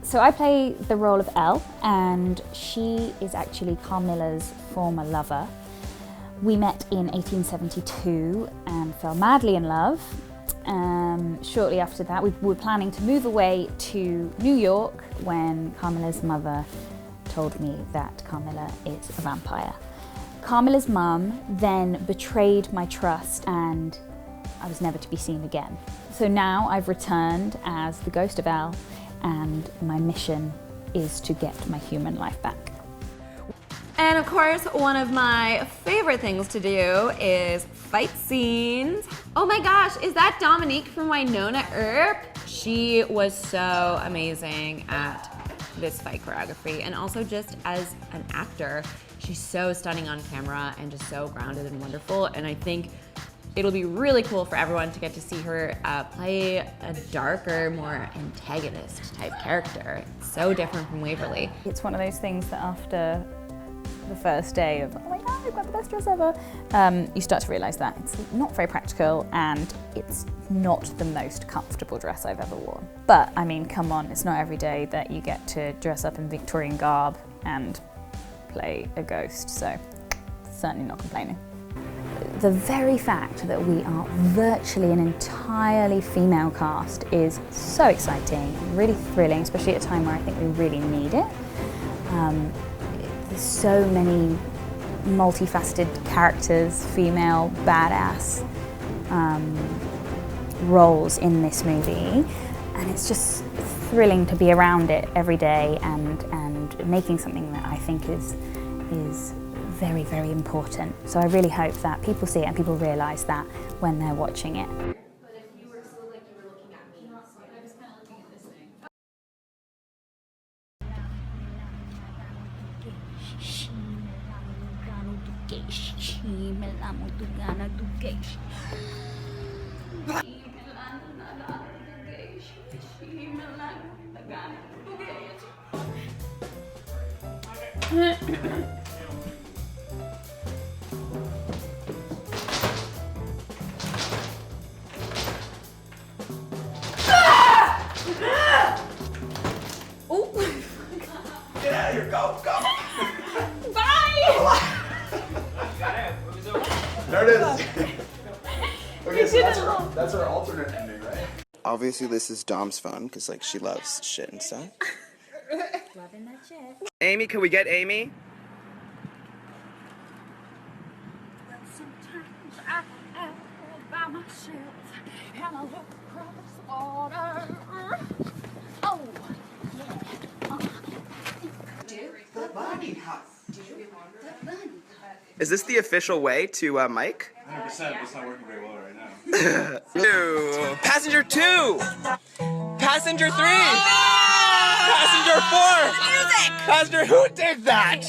So I play the role of Elle, and she is actually Carmilla's former lover. We met in 1872 and fell madly in love. Shortly after that, we were planning to move away to New York when Carmilla's mother told me that Carmilla is a vampire. Carmilla's mum then betrayed my trust and I was never to be seen again. So now I've returned as the ghost of Elle, and my mission is to get my human life back. And of course, one of my favorite things to do is fight scenes. Oh my gosh, is that Dominique from Wynonna Earp? She was so amazing at this fight choreography, and also just as an actor, she's so stunning on camera and just so grounded and wonderful. And I think it'll be really cool for everyone to get to see her play a darker, more antagonist type character. It's so different from Waverly. It's one of those things that after the first day of, oh my God, I've got the best dress ever, you start to realise that it's not very practical and it's not the most comfortable dress I've ever worn. But I mean, come on, it's not every day that you get to dress up in Victorian garb and play a ghost, so certainly not complaining. The very fact that we are virtually an entirely female cast is so exciting, really thrilling, especially at a time where I think we really need it. There's so many multifaceted characters, female, badass roles in this movie, and it's just thrilling to be around it every day and making something that I think is very, very important. So I really hope that people see it and people realise that when they're watching it. But if you were still like you were looking at me, I was kind of looking at this thing. Get out of here, go! Bye! There it is! Okay, so that's our alternate ending, right? Obviously this is Dom's phone, because like she loves shit and stuff. Loving that shit. Amy, can we get Amy? Sometimes I am all by myself and I look across the water. Oh, Is this the official way to Mike? 100%, it's not working very well right now. 2. Passenger 2! Passenger 3! Passenger 4! Music! Passenger, who did that?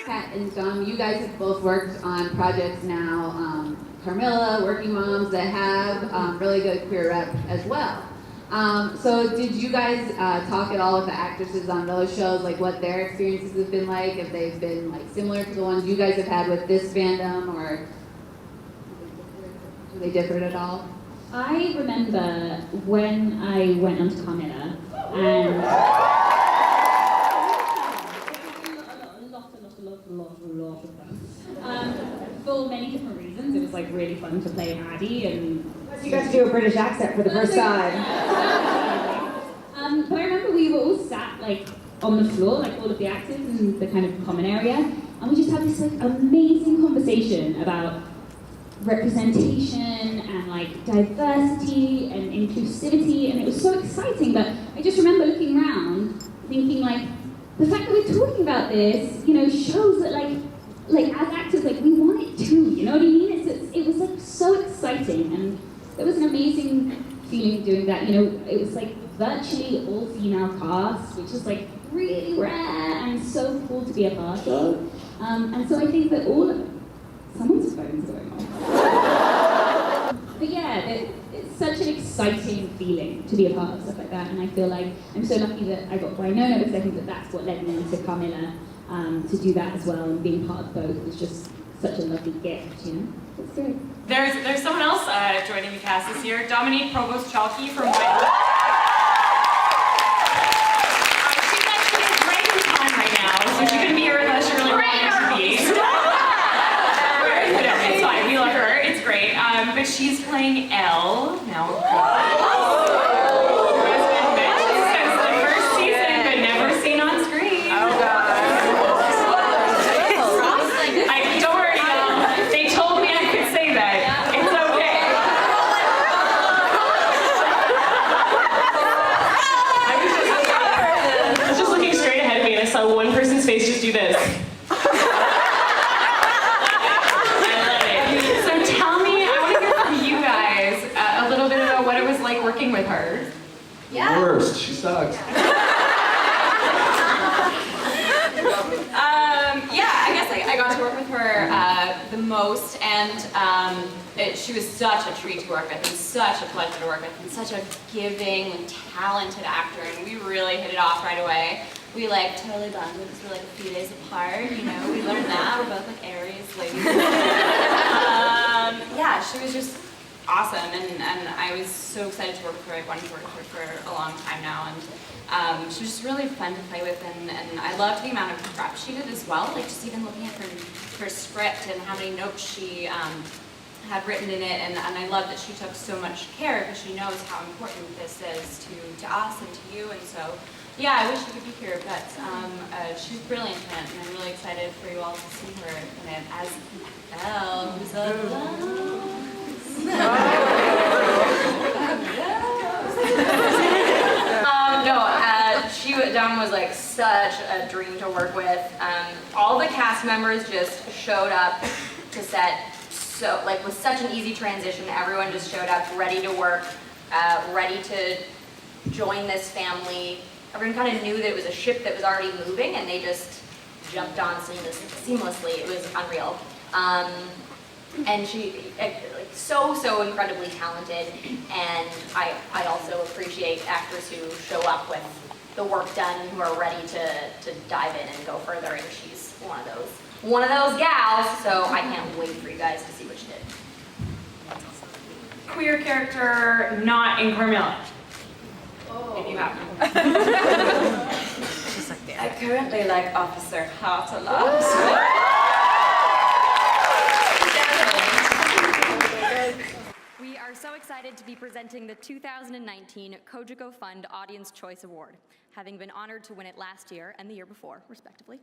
Kat and Dom, you guys have both worked on projects now, Carmilla, Working Moms, that have really good queer rep as well. So did you guys talk at all with the actresses on those shows, like what their experiences have been like, if they've been like similar to the ones you guys have had with this fandom, or do they differ at all? I remember when I went on to Carmilla, and a lot of them. For many different reasons. It was like really fun to play Maddie, and you got to do a British accent for the first time. But I remember we were all sat like on the floor, like all of the actors in the kind of common area, and we just had this like amazing conversation about representation and like diversity and inclusivity, and it was so exciting. But I just remember looking around thinking like, the fact that we're talking about this, you know, shows that like as actors, like we want it too, you know what I mean? It was like so exciting, and there was an amazing feeling doing that. You know, it was like virtually all female cast, which is like really rare and so cool to be a part of. And so I think that all of someone's phone's going on. But yeah, it's such an exciting feeling to be a part of stuff like that, and I feel like I'm so lucky that I got Wynonna, because I think that that's what led me into Carmilla, to do that as well, and being part of both was just such a lovely gift, you know? It's great. There's someone else joining the cast this year, Dominique Provost-Chalkley from Wynonna. saw one person's face just do this. I love it. So tell me, I want to hear from you guys a little bit about what it was like working with her. Yeah. Worst. She sucks. Yeah, I guess I got to work with her the most, and she was such a treat to work with, and such a pleasure to work with, and such a giving, talented actor, and we really hit it off right away. We like totally bonded because we're like a few days apart, you know. We learned that we're both like Aries ladies. Yeah, she was just awesome, and I was so excited to work with her. I wanted to work with her for a long time now, and she was just really fun to play with, and I loved the amount of prep she did as well, like just even looking at her script and how many notes she had written in it, and I love that she took so much care because she knows how important this is to us and to you, and so yeah, I wish she could be here, but she's brilliant in it, and I'm really excited for you all to see her in it as Belle, who's a Dom was like such a dream to work with. All the cast members just showed up to set, so like with such an easy transition. Everyone just showed up ready to work, ready to join this family. Everyone kind of knew that it was a ship that was already moving, and they just jumped on seamlessly. It was unreal. And she, like, so incredibly talented, and I also appreciate actors who show up with the work done and who are ready to dive in and go further, and she's one of those gals, so I can't wait for you guys to see what she did. Queer character not in Carmilla. If you have I currently like Officer Hart a lot. We are so excited to be presenting the 2019 Kojiko Fund Audience Choice Award, having been honored to win it last year and the year before, respectively.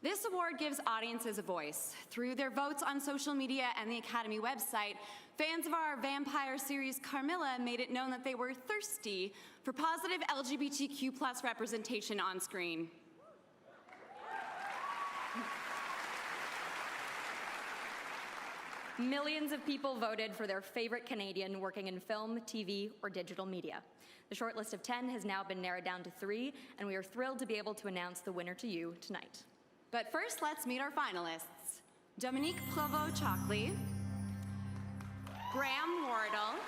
This award gives audiences a voice. Through their votes on social media and the Academy website, fans of our vampire series Carmilla made it known that they were thirsty for positive LGBTQ+ representation on screen. Millions of people voted for their favorite Canadian working in film, TV, or digital media. The short list of 10 has now been narrowed down to 3, and we are thrilled to be able to announce the winner to you tonight. But first, let's meet our finalists. Dominique Provost-Chalkley, Graham Wardle,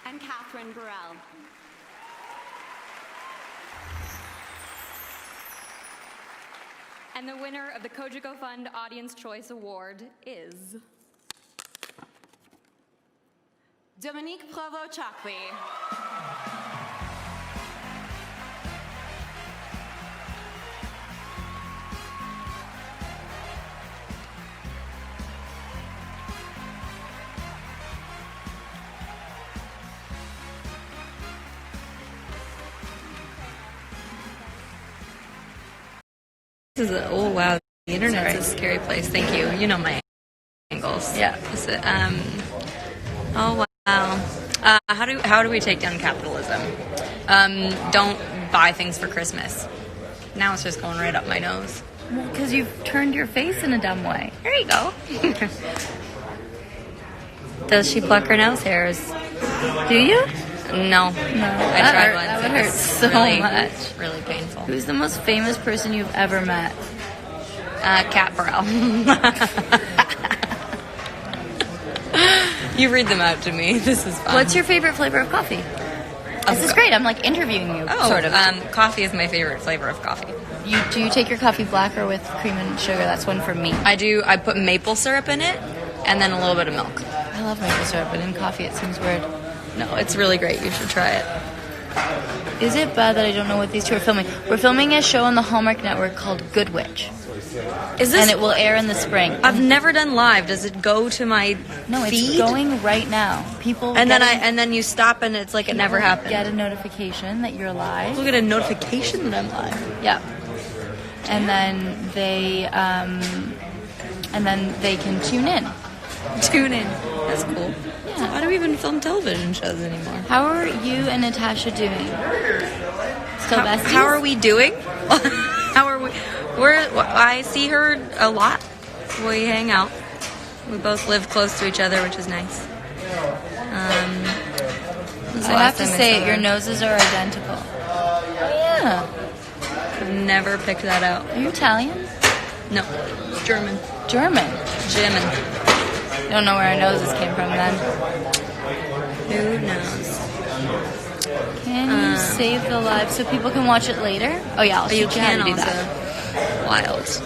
and Catherine Barrell. And the winner of the Kojiko Fund Audience Choice Award is Dominique Provost-Chalkley. This is oh wow, the internet's a scary place. Thank you. You know my angles. Yeah. Oh wow. How do we take down capitalism? Don't buy things for Christmas. Now it's just going right up my nose. Well, because you've turned your face in a dumb way. There you go. Does she pluck her nose hairs? Do you? No. No. I tried once. That would hurt so much. Really painful. Who's the most famous person you've ever met? Cat Barrell. You read them out to me. This is fun. What's your favorite flavor of coffee? This is great. I'm like interviewing you, sort of. Coffee is my favorite flavor of coffee. Do you take your coffee black or with cream and sugar? That's one for me. I do. I put maple syrup in it, and then a little bit of milk. I love maple syrup, but in coffee it seems weird. No, it's really great. You should try it. Is it bad that I don't know what these two are filming? We're filming a show on the Hallmark Network called Good Witch. Is this? And it will air in the spring. I've never done live. Does it go to my No, it's feed? going right now. People and then you stop and it's like it never happened. Get a notification that you're live. Look at a notification that I'm live. Yeah. And then they can tune in. Tune in. That's cool. Yeah. Why do we even film television shows anymore? How are you and Natasha doing? Still besties? How are we doing? How are we? I see her a lot. We hang out. We both live close to each other, which is nice. I have to say, your noses are identical. Oh, yeah. I've never picked that out. Are you Italian? No, German. German? German. Don't know where our noses came from then. Who knows? Can you save the live so people can watch it later? Oh yeah, I'll show you how to do that. Wild.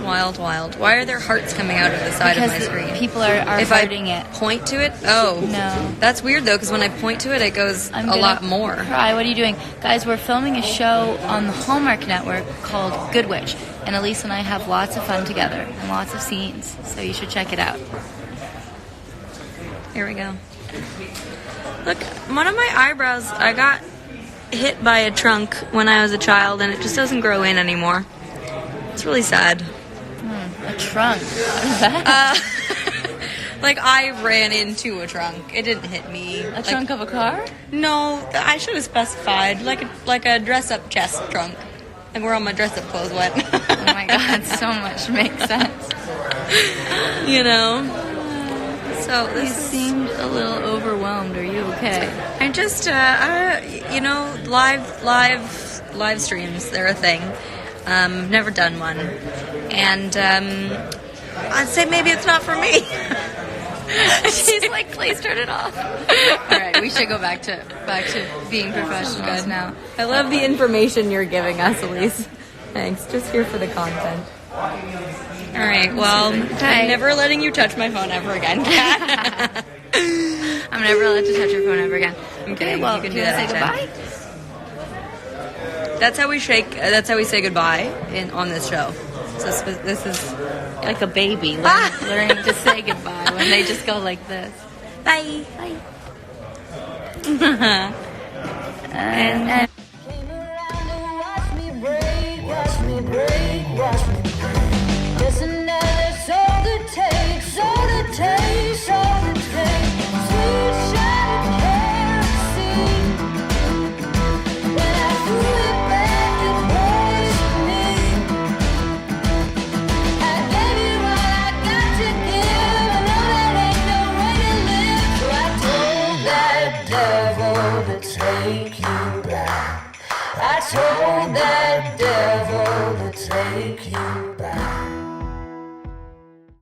Wild. Why are there hearts coming out of the side of my screen? People are if hurting I it. Point to it? Oh. No. That's weird though, because when I point to it, it goes a lot more. Cry. What are you doing? Guys, we're filming a show on the Hallmark Network called Good Witch. And Elise and I have lots of fun together and lots of scenes. So you should check it out. Here we go. Look, one of my eyebrows, I got hit by a trunk when I was a child and it just doesn't grow in anymore. It's really sad. A trunk? What is that? Like I ran into a trunk. It didn't hit me. A trunk of a car? No, I should have specified. Like a dress-up chest trunk. Like where all my dress-up clothes went. Oh my god, so much makes sense. You know? So You seemed a little overwhelmed. Are you okay? I just, you know, live streams, they're a thing. Never done one. And I'd say maybe it's not for me. She's like, please turn it off. All right, we should go back to being professionals now. I love the information you're giving us, Elise. Thanks. Just here for the content. All right. Well, I'm never letting you touch my phone ever again. I'm never allowed to touch your phone ever again. Okay. Well, you can do do you that. say goodbye? That's how we shake. That's how we say goodbye on this show. So this is like a baby learning to say goodbye when they just go like this. Bye. Bye. and Just another soul to take, sweet shot of kerosene. When I threw it back, it was me. I gave you all I got to give. I know that ain't no way to live. So I told that devil to take you back. I told that devil to take you back.